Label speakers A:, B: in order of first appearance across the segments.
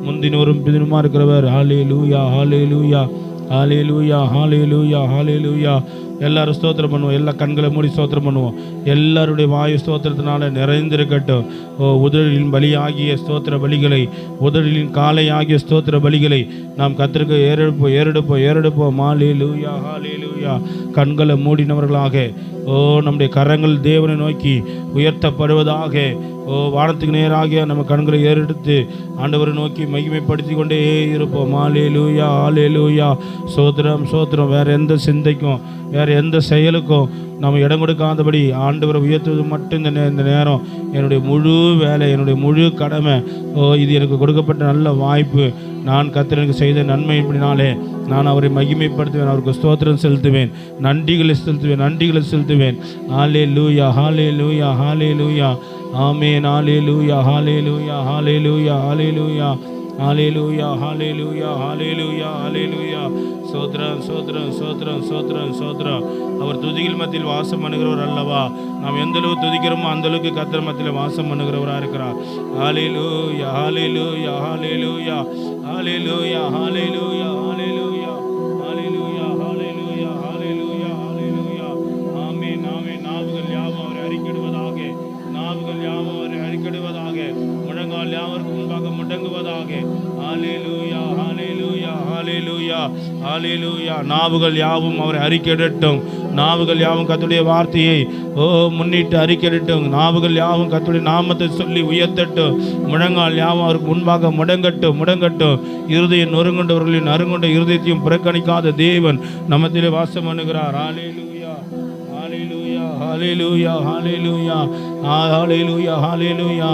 A: முந்தினோரும் பிதினுமா இருக்கிறவர். ஹல்லேலூயா, ஹல்லேலூயா, ஹல்லேலூயா, ஹல்லேலூயா, ஹல்லேலூயா. எல்லாரும் ஸ்தோத்திரம் பண்ணுவோம். எல்லா கண்களை மூடி ஸ்தோத்திரம் பண்ணுவோம். எல்லாருடைய வாயு ஸ்தோத்திரத்தினால நிறைந்திருக்கட்டும். உதடின் பலியாகிய ஸ்தோத்திர பலிகளை, உதடின் காலை ஆகிய ஸ்தோத்திர பலிகளை நாம் கர்த்தருக்கு ஏறெடுப்போம். ஹல்லேலூயா, ஹல்லேலூயா. கண்களை மூடினவர்களாக நம்முடைய கரங்கள் தேவனை நோக்கி உயர்த்தப்படுவதாக. வானத்துக்கு நேராகிய நம்ம கண்களை ஏறெடுத்து ஆண்டவரை நோக்கி மகிமைப்படுத்தி கொண்டே இருப்போம். ஹல்லேலூயா, ஹல்லேலூயா. சோத்திரம், சோத்திரம். வேறு எந்த சிந்தைக்கும் வேறு எந்த செயலுக்கும் நம்ம இடம் கொடுக்காதபடி ஆண்டவரை உயர்த்துவது மட்டும் இந்த நேரம் என்னுடைய முழு வேலை, என்னுடைய முழு கடமை. இது எனக்கு கொடுக்கப்பட்ட நல்ல வாய்ப்பு. நான் கர்த்தருக்கு செய்த நன்மையினாலே நான் அவரை மகிமைப்படுத்துவேன், அவருக்கு ஸ்தோத்திரம் செலுத்துவேன், நன்றிகளை செலுத்துவேன். ஹல்லேலூயா, ஹல்லேலூயா, ஹல்லேலூயா. ஆமென். ஹல்லேலூயா, ஹல்லேலூயா, ஹல்லேலூயா, ஹல்லேலூயா, ஹல்லேலூயா, ஹல்லேலூயா, ஹல்லேலூயா, ஹல்லேலூயா. சோத்ரம், சோத்ரம், சோத்ரம், சோத்ரம், சோத்ரம். அவர் துதிகள் மத்தியில் வாசம் பண்ணுகிறவர் அல்லவா? நாம் எந்த அளவுக்கு துதிக்கிறோமோ அந்த அளவுக்கு கர்த்தர் மத்தியில் வாசம் பண்ணுகிறவராக இருக்கிறார். ஹல்லேலூயா, ஹல்லேலூயா, ஹல்லேலூயா, ஹல்லேலூயா, ஹல்லேலூயா, ஹல்லேலூயா, ஹல்லேலூயா, ஹல்லேலூயா, ஹல்லேலூயா, ஹல்லேலூயா. ஆமென், ஆமென். நாவுகள் யாவும் அவரை அறிக்கையிடுவதாக, நாவுகள் யாவும் அவரை அறிக்கையிடுவதாக, முழங்கால் யாவருக்கு முன்பாக முடங்குவதாக. ஹல்லேலூயா, ஹல்லேலூயா, ஹல்லேலூயா, ஹல்லேலூயா. நாவுகள் யாவும் அவரை அறிக்கையிடட்டும். நாவுகள் யாவும் கர்த்தருடைய வார்த்தையை முன்னிட்டு அறிக்கையிடட்டும். நாவுகள் யாவும் கர்த்தருடைய நாமத்தை சொல்லி உயர்த்தட்டும். முழங்கால் யாவும் அவருக்கு முன்பாக முடங்கட்டும். இருதயம் நொறுங்குண்டவர்களின் நறுங்குண்ட இருதயத்தையும் புறக்கணிக்காத தேவன் நம்மத்திலே வாசம் பண்ணுகிறார். ஹல்லேலூயா, ஹல்லேலூயா, ஹல்லேலூயா, ஹல்லேலூயா, ஹல்லேலூயா, ஹல்லேலூயா.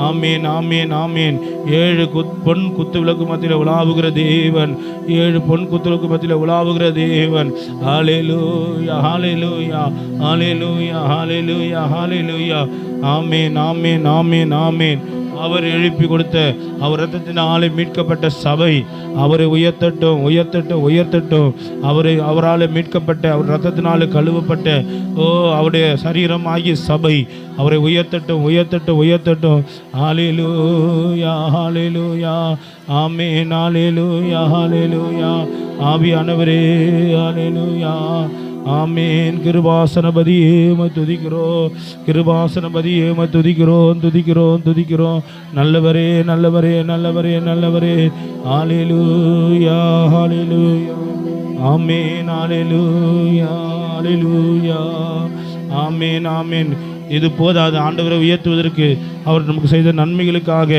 A: ஆமென், ஆமென், ஆமென். 7 பொன் குத்து விளக்கு மத்தியில் உலாவுகிற தேவன், 7 பொன் குத்து விளக்கு மத்தியில் உலாவுகிற தேவன். ஹல்லேலூயா, ஹல்லேலூயா, ஹல்லேலூயா, ஹல்லேலூயா, ஹல்லேலூயா. ஆமென், ஆமென், ஆமென், ஆமென். அவர் எழுப்பி கொடுத்த அவர் இரத்தத்தினாலே மீட்கப்பட்ட சபை அவரை உயர்த்தட்டும், உயர்த்தட்டும், உயர்த்தட்டும். அவரால் மீட்கப்பட்ட, அவர் இரத்தத்தினாலே கழுவப்பட்ட அவருடைய சரீரம் ஆகிய சபை அவரை உயர்த்தட்டும், உயர்த்தட்டும், உயர்த்தட்டும். ஹல்லேலூயா, ஹல்லேலூயா. ஆமென். ஹல்லேலூயா, ஹல்லேலூயா. ஆவியானவரே, ஹல்லேலூயா. ஆமென். கிருபாசனபதியே உம்மை துதிக்கிறோம், கிருபாசனபதியே உம்மை துதிக்கிறோம். நல்லவரே, நல்லவரே, நல்லவரே, நல்லவரே. ஹல்லேலூயா, ஹல்லேலூயா. ஆமென். ஹல்லேலூயா, ஹல்லேலூயா. ஆமென், ஆமென். இது போதாது. ஆண்டவரை உயர்த்துவதற்கு அவர் நமக்கு செய்த நன்மைகளுக்காக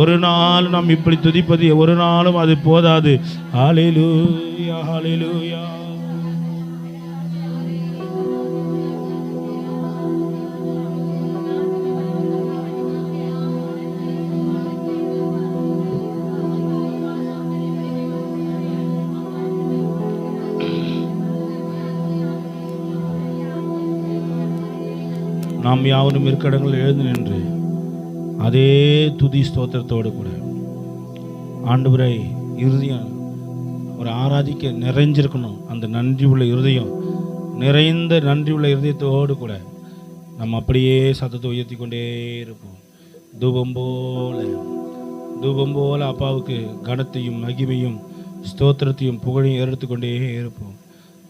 A: ஒரு நாள் நாம் இப்படி துதிப்பது ஒரு நாளும் அது போதாது. ஹல்லேலூயா, ஹல்லேலூயா. நாம் யாவரும் இருக்கடங்கள் எழுந்து நின்று அதே துதி ஸ்தோத்திரத்தோடு கூட ஆண்டவரை இருதயம் ஒரு ஆராதிக்க நிறைஞ்சிருக்கணும். அந்த நன்றி உள்ள இருதயம், நிறைந்த நன்றி உள்ள இருதயத்தோடு கூட நம்ம அப்படியே சத்தத்தை உயர்த்தி கொண்டே இருப்போம். தூபம் போல அப்பாவுக்கு கனத்தையும் மகிமையும் ஸ்தோத்திரத்தையும் புகழையும் எடுத்துக்கொண்டே இருப்போம்.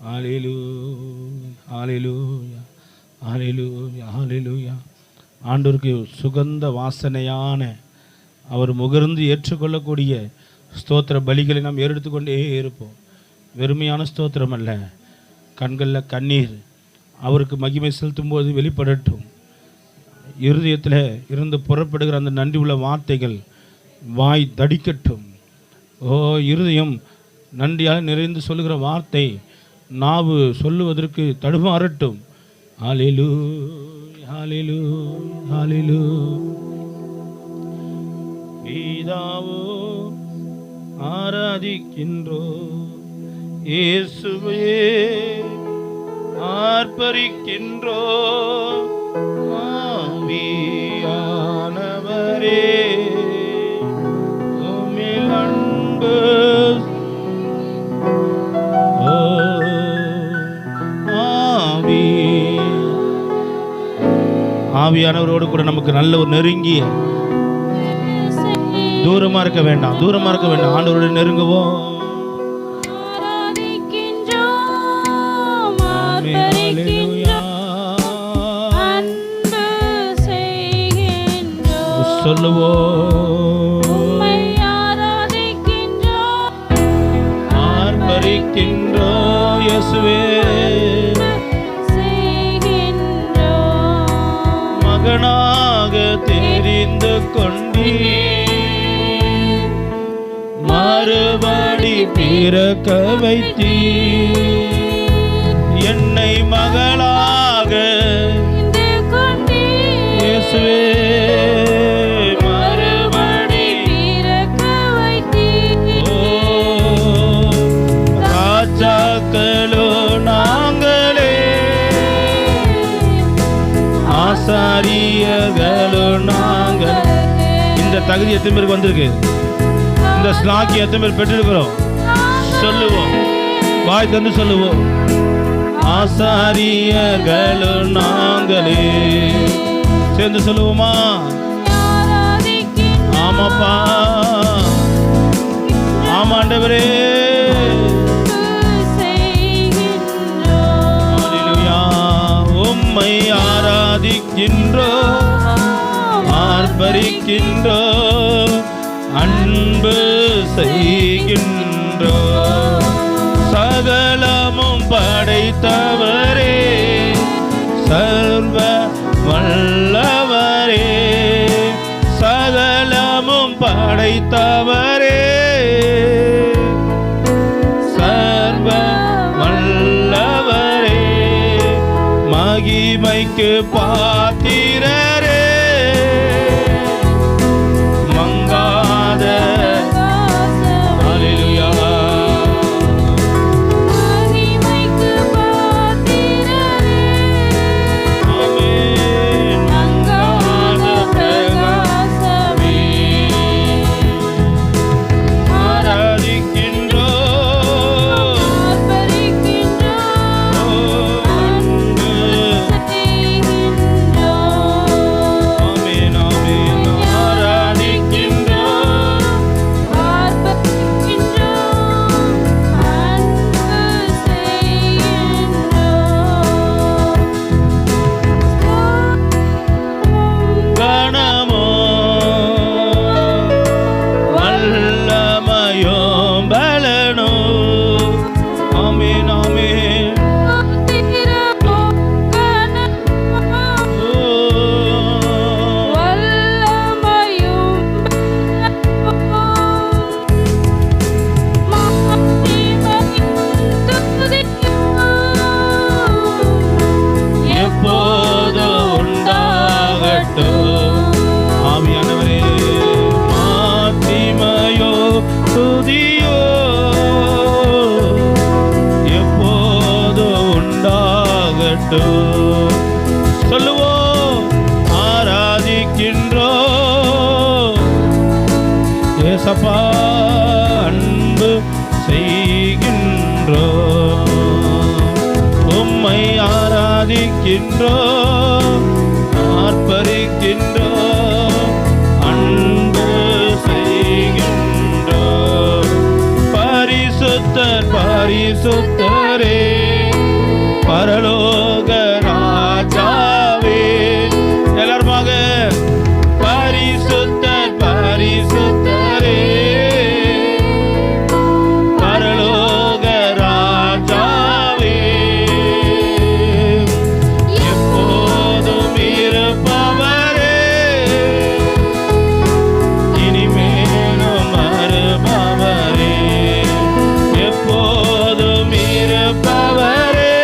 A: ஹல்லேலூயா, ஹல்லேலூயா, ஹல்லேலூயா, ஹல்லேலூயா. ஆண்டவருக்கு சுகந்த வாசனையான அவர் முகர்ந்து ஏற்றுக்கொள்ளக்கூடிய ஸ்தோத்திர பலிகளை நாம் எடுத்துக்கொண்டே இருப்போம். வெறுமையான ஸ்தோத்திரம் அல்ல, கண்களில் கண்ணீர் அவருக்கு மகிமை செலுத்தும் போது வெளிப்படட்டும். இருதயத்தில் இருந்து புறப்படுகிற அந்த நன்றி உள்ள வார்த்தைகள் வாய் தடிக்கட்டும். இருதயம் நன்றியால் நிறைந்து சொல்லுகிற வார்த்தை நாவு சொல்லுவதற்கு தடுமாறட்டும். ஹல்லேலூயா, ஹல்லேலூயா, ஹல்லேலூயா. பிதாவோ ஆராதிக்கின்றோம், இயேசுவே ஆர்ப்பரிக்கின்றோம். ஆவியானவரே உம்மில் அன்பு ஆவியானவரோடு கூட நமக்கு நல்ல ஒரு நெருங்கிய தூரமா இருக்க வேண்டாம், தூரமா இருக்க வேண்டாம். ஆண்டவரோட நெருங்குவோம். சொல்லுவோம், ஆர்ப்பரிக்கின்றோம் இயேசுவே. மகனாக தெரிந்து கொண்டீர், மறுபடி பிறக்க வைத்தீர். என்னை மகளாக இயேசுவே மறுபடி பிறக்க வைத்தீர். ஓ ராஜாக்களோ நாங்களே, ஆசாரியர்களோ நாங்கள். இந்த தகுதி எத்தனை பேருக்கு வந்திருக்கு? இந்த ஸ்லாக்கி எத்தனை பேர் பெற்றிருக்கிறோம்? சொல்லுவோம், வாய் தந்து சொல்லுவோம். ஆசாரியர்களோ நாங்களே. சேர்ந்து சொல்லுவோமா? ஆமாப்பா, ஆமாண்டவரே. உம்மை ஆராதிக்கின்றோ, ஆர்ப்பரிக்கின்றோ, அன்பு செய்கின்றோ. சகலமும் படைத்தவரே, சர்வ வல்லவரே, சகலமும் படைத்தவரே, சர்வ வல்லவரே, மகிமைக்கு பாத்திரரே, மங்காத ஹல்லேலூயா. மகிமைக்கு பாத்திரரே, ஆமென். மங்காத பிரகாசமே, ஆராதிக்கின்றோம், ஆர்ப்பரிக்கின்றோம், அன்பு செய்கின்றோம். ஆமென், ஆமென். ஆராதிக்கின்றோம், ஆர்ப்பரிக்கின்றோம், அன்பு செய்கின்றோம். கணமோ வல்லமையும் பலனோ. ஆமென், ஆமென். எப்போது உண்டாகட்டும். ஆவியானவரே, மாத்திமையோ துதியோ எப்போது உண்டாகட்டும். சொல்லுவோம், ஆராதிக்கின்றோம் ஏசப்பா, அன்பு செய்கின்றோம். உம்மை ஆராதிக்கின்றோம், ஆர்ப்பரிக்கின்றோம், அன்பு செய்கின்றோம். பரிசுத்தர் பரிசுத்தரே, பரலோக ராஜாவே. எல்லாருமாக பரிசுத்தர் பரிசுத்தரே, பரலோக ராஜாவே, எப்போதும் இருப்பவரே, இனிமேலும் வருபவரே, எப்போதும் இருப்பவரே,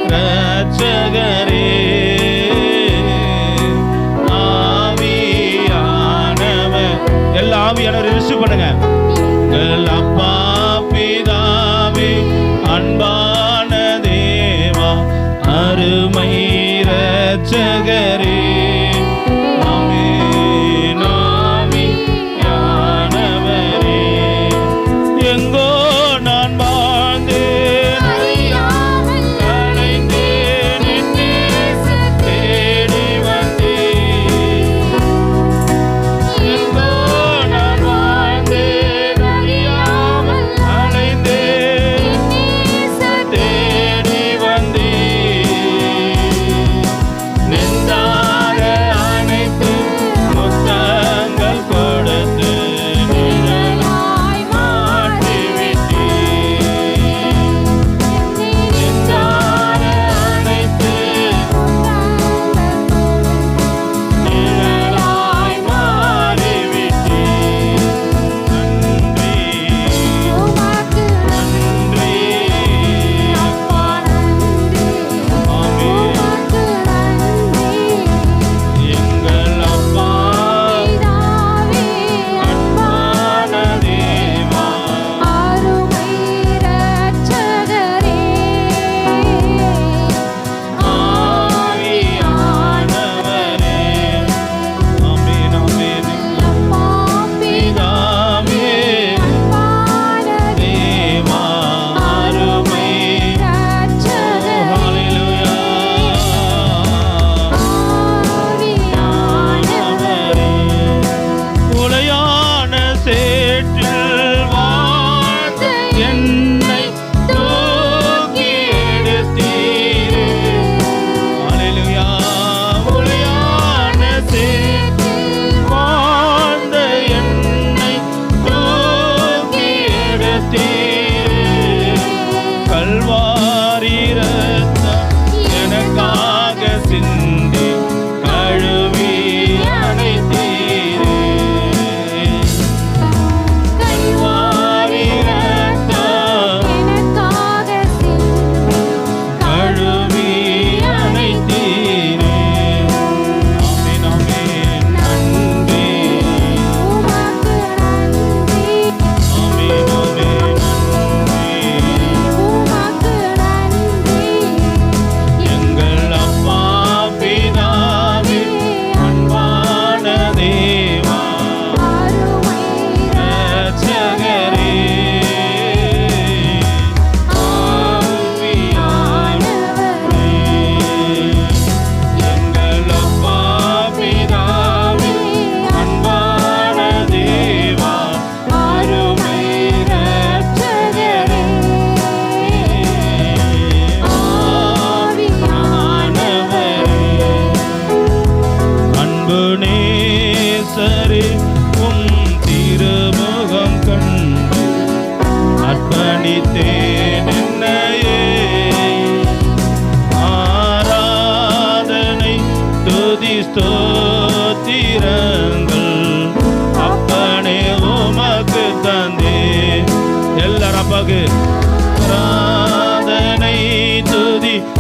A: இரட்சகரே ஆவியானவர். எல்லா ஆவியானவர் ரிசீவ் பண்ணுங்க. எங்கள் அப்பா பிதாவே அன்பான தேவா அருமை இரட்சகரே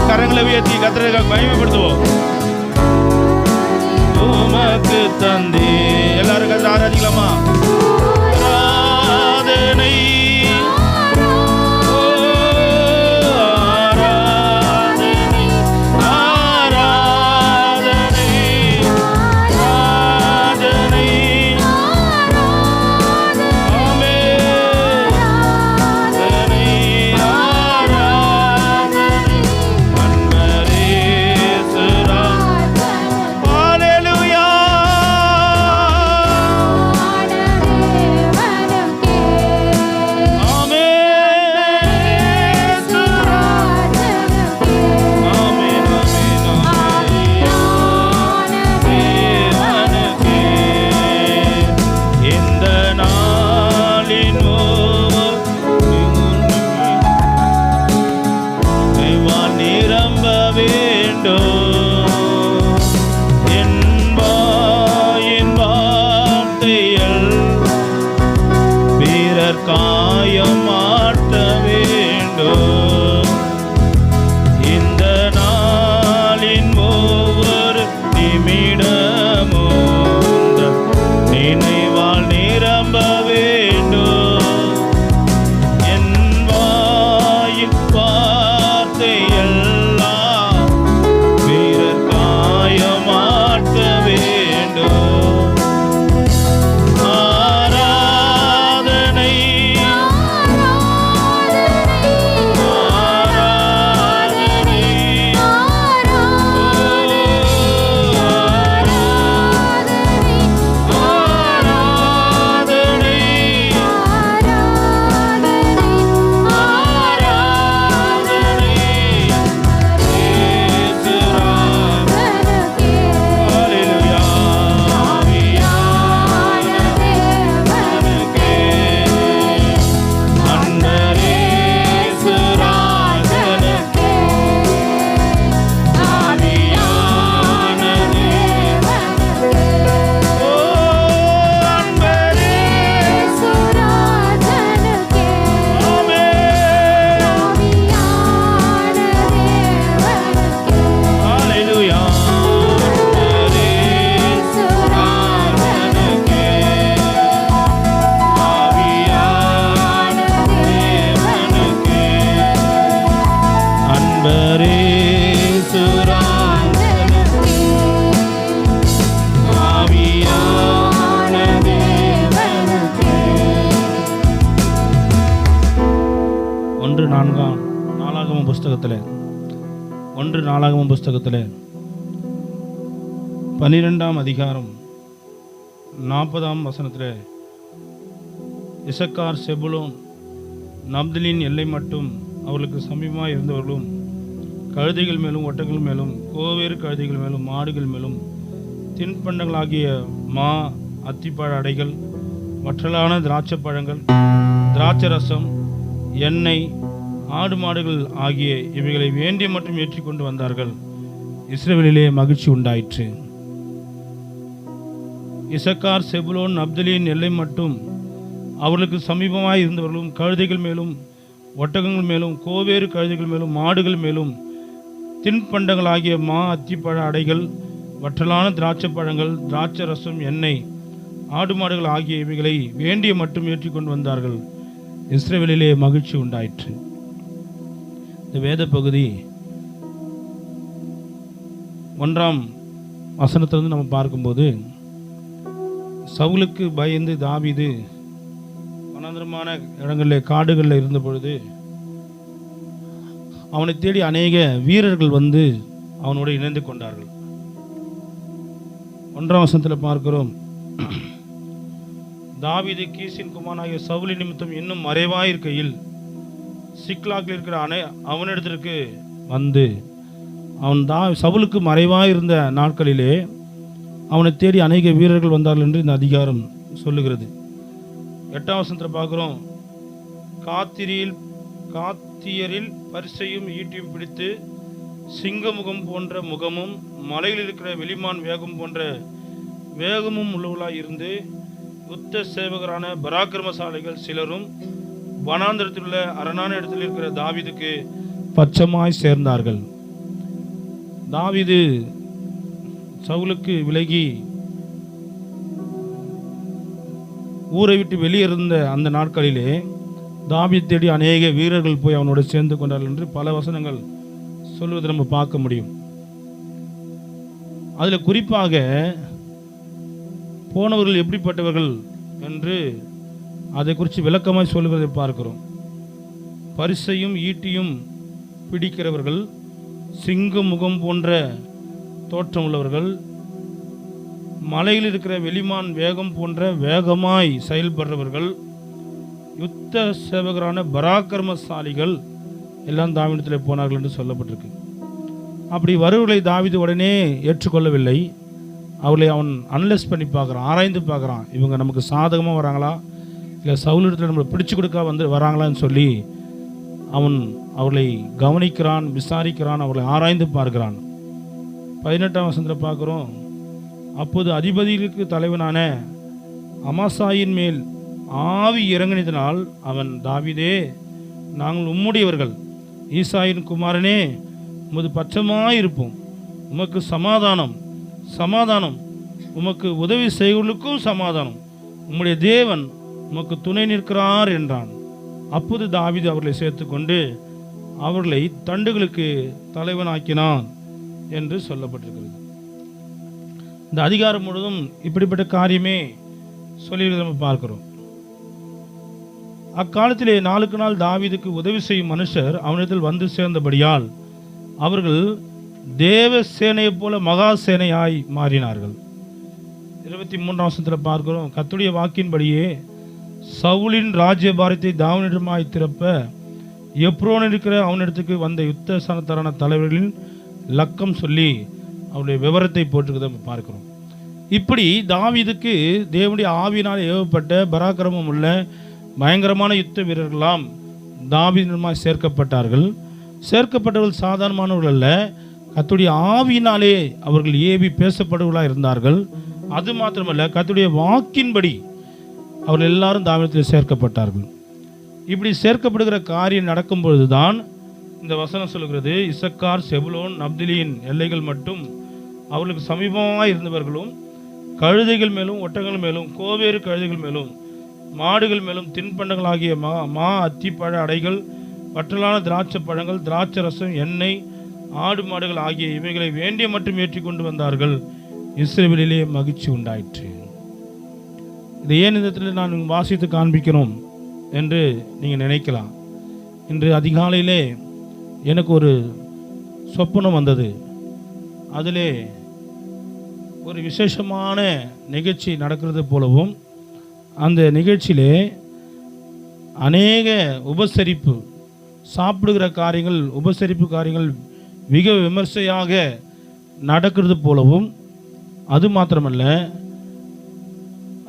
A: கரங்களை உயர்த்தி கர்த்தரை மகிமைப்படுத்துவோம். உமக்கு தந்தே எல்லாரும் கர்த்தரை ஆராதிக்கலாமா? ஆராதனை அன்பரே சுராஜனுக்கே ஆவியான தேவனுக்கே. 1 நாளாகமம் புஸ்தகத்தில் 12ஆம் அதிகாரம் 40ஆம் வசனத்தில் இசக்கார் செபுலோன் நப்தலின் எல்லை மட்டும் அவர்களுக்கு சமீபமாக இருந்தவர்களும் கழுதைகள் மேலும் ஒட்டங்கள் மேலும் கோவேறு கழுதைகள் மேலும் மாடுகள் மேலும் தின்பண்டங்களாகிய மா அத்திப்பழ அடைகள் வற்றலான திராட்சை பழங்கள் திராட்சை ரசம் எண்ணெய் ஆடு மாடுகள் ஆகிய இவைகளை வேண்டிய மட்டும் ஏற்றிக்கொண்டு வந்தார்கள். இஸ்ரவேலிலே மகிழ்ச்சி உண்டாயிற்று. இசக்கார் செபுலோன் நப்தலியின் எல்லை மட்டும் அவர்களுக்கு சமீபமாய் இருந்தவர்களும் கழுதைகள் மேலும் ஒட்டகங்கள் மேலும் கோவேறு கழுதைகள் மேலும் மாடுகள் மேலும் தின்பண்டங்களாகிய மா அத்திப்பழ அடைகள் வற்றலான திராட்சை பழங்கள் திராட்சை ரசம் எண்ணெய் ஆடு மாடுகள் ஆகிய இவைகளை வேண்டிய மட்டும் ஏற்றிக்கொண்டு வந்தார்கள். இஸ்ரவேலிலே மகிழ்ச்சி உண்டாயிற்று. இந்த வேத பகுதி 1ஆம் வசனத்திலிருந்து நம்ம பார்க்கும்போது, சவுலுக்கு பயந்து தாவீது வனாந்தரமான இடங்களில் காடுகளில் இருந்த பொழுது அவனை தேடி அநேக வீரர்கள் வந்து அவனோடு இணைந்து கொண்டார்கள். 1ஆம் வசனத்தில் பார்க்கிறோம், தாவீது கீசின் குமாரனாகிய சவுலின் நிமித்தம் இன்னும் மறைவாயிருக்கையில் சிக்லாகில் இருக்கிற அவனிடத்திற்கு வந்து அவன் சவுலுக்கு மறைவாயிருந்த நாட்களிலே அவனை தேடி அநேக வீரர்கள் வந்தார்கள் என்று இந்த அதிகாரம் சொல்லுகிறது. 8ஆம் வசனத்தில் பார்க்குறோம், காத்தியரில் பரிசையும் ஈட்டியும் பிடித்து சிங்கமுகம் போன்ற முகமும் மலையில் இருக்கிற வெளிமான் வேகம் போன்ற வேகமும் உள்ளவர்களாய் இருந்து யுத்த சேவகரான பராக்கிரமசாலிகள் சிலரும் வனாந்தரத்தில் உள்ள அரணான இடத்தில் இருக்கிற தாவீதுக்கு பச்சமாய் சேர்ந்தார்கள். தாவீது சவுலுக்கு விலகி ஊரை விட்டு வெளியிருந்த அந்த நாட்களிலே தாவீது தேடி அநேக வீரர்கள் போய் அவனோடு சேர்ந்து கொண்டார்கள் என்று பல வசனங்கள் சொல்வதை நம்ம பார்க்க முடியும். அதில் குறிப்பாக போனவர்கள் எப்படிப்பட்டவர்கள் என்று அதை குறித்து விளக்கமாய் சொல்லுவதை பார்க்கிறோம். பரிசையும் ஈட்டியும் பிடிக்கிறவர்கள், சிங்க முகம் போன்ற தோற்றம் உள்ளவர்கள், மலையில் இருக்கிற வெளிமான் வேகம் போன்ற வேகமாய் செயல்படுறவர்கள், யுத்த சேவகரான பராக்கிரமசாலிகள் எல்லாம் தாவீதிடத்தில் போனார்கள் என்று சொல்லப்பட்டிருக்கு. அப்படி வருவர்களை தாவீது உடனே ஏற்றுக்கொள்ளவில்லை. அவர்களை அவன் அனலைஸ் பண்ணி பார்க்குறான், ஆராய்ந்து பார்க்குறான். இவங்க நமக்கு சாதகமாக வராங்களா, இல்லை சவுலிடத்தில் நம்மளை பிடிச்சு கொடுக்க வராங்களான்னு சொல்லி அவன் அவர்களை கவனிக்கிறான், விசாரிக்கிறான், அவர்களை ஆராய்ந்து பார்க்கிறான். 18ஆம் வசனத்தில் பார்க்குறோம், அப்போது அதிபதிகளுக்கு தலைவனான அமாசாயின் மேல் ஆவி இறங்கினதினால் அவன், தாவீதே, நாங்கள் உம்முடையவர்கள், ஈசாயின் குமாரனே, உமது பட்சமாயிருப்போம், உமக்கு சமாதானம் சமாதானம், உமக்கு உதவி செய்வர்களுக்கும் சமாதானம், உம்முடைய தேவன் உமக்கு துணை நிற்கிறார் என்றான். அப்போது தாவீது அவர்களை சேர்த்துக்கொண்டு அவர்களை தண்டுகளுக்கு தலைவனாக்கினான் என்று சொல்லப்பட்டிருக்கிறது. இந்த அதிகாரம் முழுவதும் இப்படிப்பட்ட காரியமே சொல்லி நம்ம பார்க்கிறோம். அக்காலத்திலே நாளுக்கு நாள் தாவீதுக்கு உதவி செய்யும் மனுஷர் அவனிடத்தில் வந்து சேர்ந்தபடியால் அவர்கள் தேவ சேனையை போல மகா சேனையாய் மாறினார்கள். 23ஆம் வசனத்தில் பார்க்கிறோம், கர்த்தருடைய வாக்கின்படியே சவுலின் ராஜ்யபாரத்தை தாவீதிடமாய் திறப்ப எப்ரோன் இருக்கிற அவனிடத்துக்கு வந்த யுத்த சனத்தரான தலைவர்களின் லக்கம் சொல்லி அவருடைய விவரத்தை போட்டிருக்கிறத நம்ம பார்க்கிறோம். இப்படி தாவீதுக்கு தேவனுடைய ஆவியினால் ஏவப்பட்ட பராக்கிரமம் உள்ள பயங்கரமான யுத்த வீரர்களாம் தாவீதிடமாய் சேர்க்கப்பட்டார்கள். சேர்க்கப்பட்டவர்கள் சாதாரணமானவர்கள் அல்ல, கர்த்தருடைய ஆவியினாலே அவர்கள் ஏவி பேசப்படுவர்களாக இருந்தார்கள். அது மாத்திரமல்ல, கர்த்தருடைய வாக்கின்படி அவர்கள் எல்லாரும் தாவீதில் சேர்க்கப்பட்டார்கள். இப்படி சேர்க்கப்படுகிற காரியம் நடக்கும் பொழுதுதான் இந்த வசனம் சொல்லுகிறது, இசக்கார் செபுலோன் நப்தலியின் எல்லைகள் மட்டும் அவர்களுக்கு சமீபமாக இருந்தவர்களும் கழுதைகள் மேலும் ஒட்டங்கள் மேலும் கோவேறு கழுதைகள் மேலும் மாடுகள் மேலும் தின்பண்டங்களாகிய மா அத்திப்பழ அடைகள் வற்றலான திராட்சை பழங்கள், திராட்சை ரசம், எண்ணெய், ஆடு மாடுகள் ஆகிய இவைகளை வேண்டிய மட்டும் ஏற்றி கொண்டு வந்தார்கள். இஸ்ரவேலிலே மகிழ்ச்சி உண்டாயிற்று. இதை ஏன் இந்த இடத்துல நான் வாசித்து காண்பிக்கிறோம் என்று நீங்கள் நினைக்கலாம். இன்று அதிகாலையிலே எனக்கு ஒரு சொப்பனம் வந்தது. அதிலே ஒரு விசேஷமான நிகழ்ச்சி நடக்கிறது போலவும், அந்த நிகழ்ச்சியிலே அநேக உபசரிப்பு, சாப்பிடுகிற காரியங்கள், உபசரிப்பு காரியங்கள் மிக விமர்சையாக நடக்கிறது போலவும், அது மாத்திரமல்ல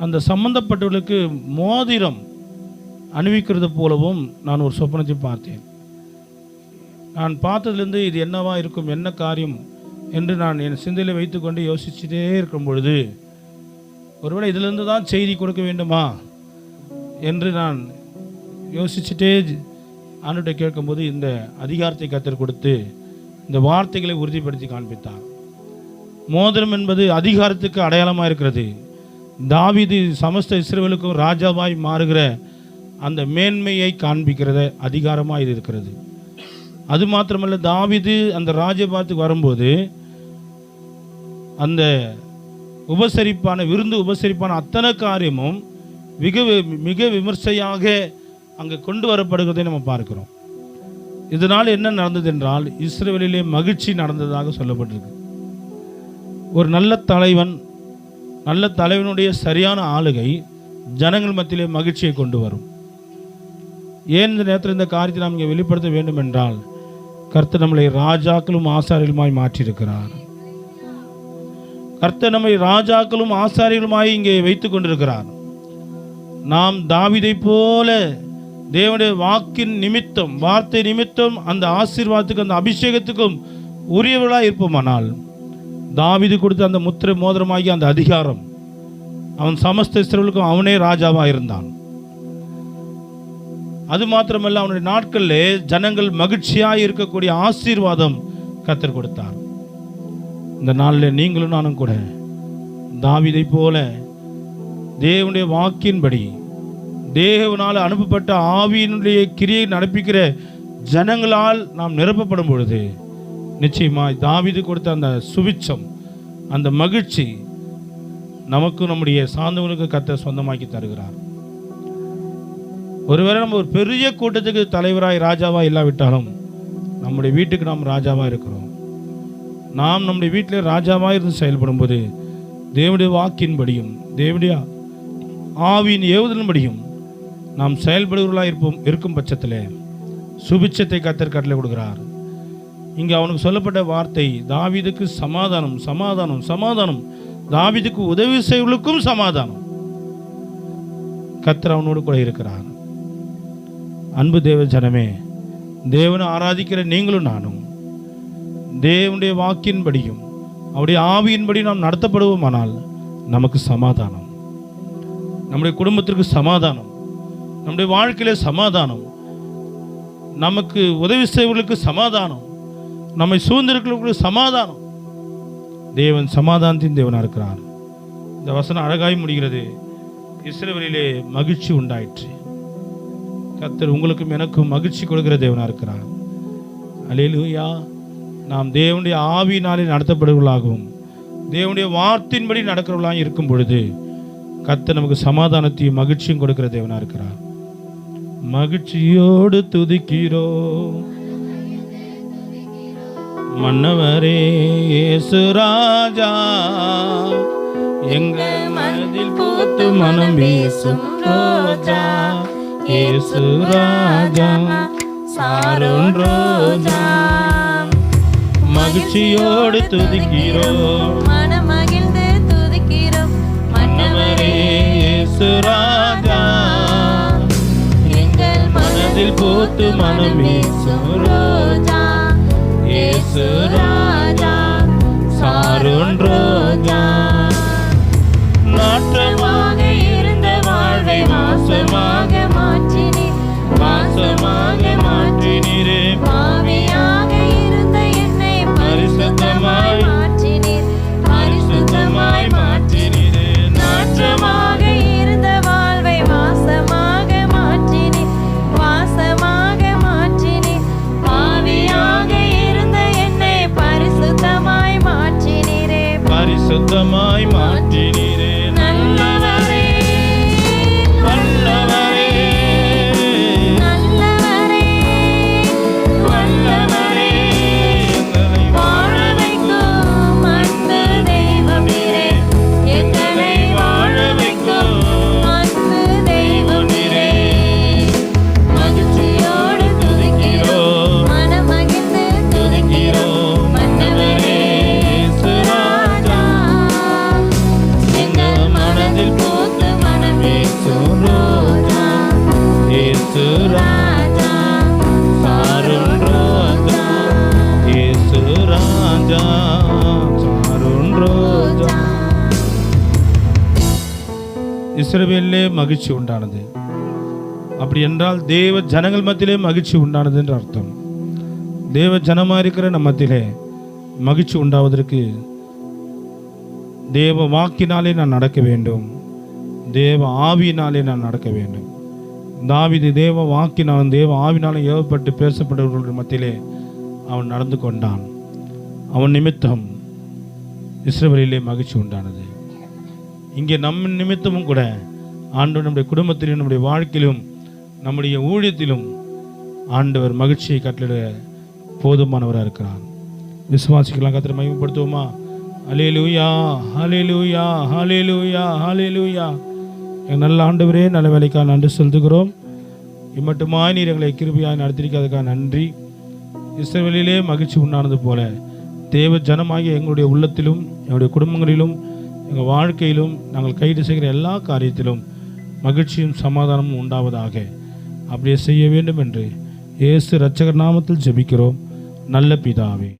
A: அந்த சம்பந்தப்பட்டவர்களுக்கு மோதிரம் அணிவிக்கிறது போலவும் நான் ஒரு சொப்பனத்தை பார்த்தேன். நான் பார்த்ததுலேருந்து இது என்னவா இருக்கும், என்ன காரியம் என்று நான் என் சிந்தையில் வைத்துக்கொண்டு யோசிச்சுட்டே இருக்கும் பொழுது, ஒருவேளை இதிலிருந்து தான் செய்தி கொடுக்க வேண்டுமா என்று நான் யோசிச்சுட்டே ஆண்டுகிட்ட கேட்கும்போது இந்த அதிகாரத்தை கர்த்தர் கொடுத்து இந்த வார்த்தைகளை உறுதிப்படுத்தி காண்பித்தார். மோதிரம் என்பது அதிகாரத்துக்கு அடையாளமாக இருக்கிறது. தாவீது சமஸ்த இஸ்ரவேலுக்கும் ராஜாவாய் மாறுகிற அந்த மேன்மையை காண்பிக்கிறத அதிகாரமாக இது இருக்கிறது. அது மாத்திரமல்ல, தாவீது அந்த ராஜபாத்துக்கு வரும்போது அந்த உபசரிப்பான விருந்து, உபசரிப்பான அத்தனை காரியமும் மிக மிக விமர்சையாக அங்கே கொண்டு வரப்படுகிறதை நம்ம பார்க்கிறோம். இதனால் என்ன நடந்தது என்றால், இஸ்ரவேலிலே மகிழ்ச்சி நடந்ததாக சொல்லப்பட்டிருக்கு. ஒரு நல்ல தலைவன், நல்ல தலைவனுடைய சரியான ஆளுகை ஜனங்கள் மத்தியிலே மகிழ்ச்சியை கொண்டு வரும். ஏன் இந்த நேரத்தில் இந்த காரியத்தை நாம் இங்கே வெளிப்படுத்த வேண்டும் என்றால், கர்த்தர் நம்மளை ராஜாக்களும் ஆசாரியர்களுமாய் மாற்றியிருக்கிறார். கர்த்தர் நம்மை ராஜாக்களும் ஆசாரியர்களுமாய் இங்கே வைத்து கொண்டிருக்கிறார். நாம் தாவீதை போல தேவனுடைய வாக்கின் நிமித்தம், வார்த்தை நிமித்தம் அந்த ஆசீர்வாதத்துக்கு, அந்த அபிஷேகத்துக்கும் உரியவர்களாக இருப்போமானால், தாவீது கொடுத்த அந்த முத்திரை மோதிரமாகிய அந்த அதிகாரம், அவன் சமஸ்த இஸ்ரவேலுக்கும் அவனே ராஜாவாக இருந்தான். அது மாத்திரமல்ல, அவனுடைய நாட்களில் ஜனங்கள் மகிழ்ச்சியாக இருக்கக்கூடிய ஆசீர்வாதம் கர்த்தர் கொடுத்தார். இந்த நாளில் நீங்களும் நானும் கூட தாவீதை போல தேவனுடைய வாக்கின்படி, தேவனால் அனுப்பப்பட்ட ஆவியினுடைய கிரியை நடப்பிக்கிற ஜனங்களால் நாம் நிரப்பப்படும் பொழுது நிச்சயமாய் தாவீது கொடுத்த அந்த சுவிச்சம், அந்த மகிழ்ச்சி நமக்கு, நம்முடைய சார்ந்தவர்களுக்கு கர்த்தர் சொந்தமாக்கி தருகிறார். ஒருவேளை நம்ம ஒரு பெரிய கூட்டத்துக்கு தலைவராய் ராஜாவாக இல்லாவிட்டாலும் நம்முடைய வீட்டுக்கு நாம் ராஜாவாக இருக்கிறோம். நாம் நம்முடைய வீட்டில் ராஜாவாக இருந்து செயல்படும் போது தேவனுடைய வாக்கின்படியும் தேவனுடைய ஆவியின் ஏவுதலின்படியும் நாம் செயல்படுவர்களாக இருக்கும் பட்சத்தில் சுபிட்சத்தை கர்த்தர் கட்டளை கொடுக்கிறார். இங்கே அவனுக்கு சொல்லப்பட்ட வார்த்தை, தாவீதுக்கு சமாதானம், சமாதானம், சமாதானம். தாவீதுக்கு உதவி செய்வர்களுக்கும் சமாதானம். கர்த்தர் அவனோடு கூட இருக்கிறார். அன்பு தேவ ஜனமே, தேவனை ஆராதிக்கிற நீங்களும் நானும் தேவனுடைய வாக்கின்படியும் அவருடைய ஆவியின்படி நாம் நடத்தப்படுவோமானால் நமக்கு சமாதானம், நம்முடைய குடும்பத்திற்கு சமாதானம், நம்முடைய வாழ்க்கையில சமாதானம், நமக்கு உதவி செய்வர்களுக்கு சமாதானம், நம்மை சூழ்ந்திருக்கிறவர்களுக்கு சமாதானம். தேவன் சமாதானத்தின் தேவனாக இருக்கிறார். இந்த வசனம் அழகாய் முடிகிறது. இஸ்ரவேலிலே மகிழ்ச்சி உண்டாயிற்று. கர்த்தர் உங்களுக்கும் எனக்கும் மகிழ்ச்சி கொடுக்கிற தேவனாக இருக்கிறார். அல்லேலூயா. நாம் தேவனுடைய ஆவியினாலே நடத்தப்படுவர்களாகவும் தேவனுடைய வார்த்தையின்படி நடக்கிறவர்களாக இருக்கும் பொழுது கர்த்தர் நமக்கு சமாதானத்தையும் மகிழ்ச்சியும் கொடுக்கிற தேவனாக இருக்கிறார். மகிழ்ச்சியோடு துதிக்கிறோம் மன்னவரே இயேசு ராஜா, எங்கள் மனதில் பூத்து மனம் வீசும் ரோஜா, இயேசு ராஜா சாரோன் ரோஜா. மகிழ்ச்சியோடு துதிக்கிறோம்,
B: மனமகிழ்ந்து துதிக்கிறோம்
A: மன்னவரே இயேசு ராஜா,
B: எங்கள்
A: மனதில் பூத்து மனம் வீசும்
B: ரோஜா, இயேசு ராஜா
A: சாரோன் ரோஜா. நாற்றமாக இருந்த வாழ்வை வாசமாக
B: மாற்றினீர்,
A: வாசமாக மாற்றினீரே.
B: பாவியாக இருந்த என்னை பரிசுத்தமாய் மாற்றினீர், பரிசுத்தமாய்
A: மாற்றினீரே.
B: நாற்றமாக இருந்த வாழ்வை வாசமாக மாற்றினீர், வாசமாக மாற்றினீர்.
A: பரிசுத்தமாய் மாற்றினீரே.
B: நல்லவரே
A: வல்லவரே
B: நல்லவரே
A: வல்லவரே எங்களை
B: வாழ வைக்கும் அன்பு தெய்வம் நீரே. எங்களை வாழ வைக்கும் அன்பு தெய்வம் நீரே. மகிழ்ச்சியோடு துதிக்கிறோம், மனம் மகிழ்ந்து துதிக்கிறோம். மன்னவரே இயேசு ராஜா, எங்கள் மனதில் பூத்து மனம் வீசும் ரோஜா.
A: இயேசு
B: ராஜா
A: சாருண் ரோஜா, இயேசு ராஜா சாருண் ரோஜா. இஸ்ரவேலிலே மகிழ்ச்சி உண்டானது. அப்படி என்றால் தேவ ஜனங்கள் மத்தியிலே மகிழ்ச்சி உண்டானது என்று அர்த்தம். தேவ ஜனமாக இருக்கிற நம்ம மத்தியிலே மகிழ்ச்சி உண்டாவதற்கு தேவ வாக்கினாலே நான் நடக்க வேண்டும், தேவ ஆவியினாலே நான் நடக்க வேண்டும். தாவீது தேவ வாக்கினாலும் தேவ ஆவினாலும் ஏவப்பட்டு பேசப்பட்டவர்கள் மத்தியிலே அவன் நடந்து கொண்டான். அவன் நிமித்தம் இஸ்ரவேலிலே மகிழ்ச்சி உண்டானது. இங்கே நம்ம நிமித்தமும் கூட ஆண்டவர் நம்முடைய குடும்பத்திலும் நம்முடைய வாழ்க்கையிலும் நம்முடைய ஊழியத்திலும் ஆண்டவர் மகிழ்ச்சியை கட்டளிட போதுமானவராக இருக்கிறார். விசுவாசிக்கலாம். கர்த்தரை மகிமைப்படுத்துவோமா? ஹல்லேலூயா ஹல்லேலூயா ஹல்லேலூயா ஹல்லேலூயா. எங்கள் நல்ல ஆண்டவரே, நல்ல வேலைக்காக நன்றி செலுத்துகிறோம். இம்மட்டுமாய் நீர் எங்களை கிருபையாய் நடத்திருக்கிறதுக்காக நன்றி. இஸ்ரவேலிலே மகிழ்ச்சி உண்டானது போல தேவ ஜனமாகிய எங்களுடைய உள்ளத்திலும் எங்களுடைய குடும்பங்களிலும் எங்கள் வாழ்க்கையிலும் நாங்கள் கைது செய்கிற எல்லா காரியத்திலும் மகிழ்ச்சியும் சமாதானமும் உண்டாவதாக. அப்படியே செய்ய வேண்டும் என்று இயேசு இரட்சகர் நாமத்தில் ஜெபிக்கிறோம் நல்ல பிதாவே.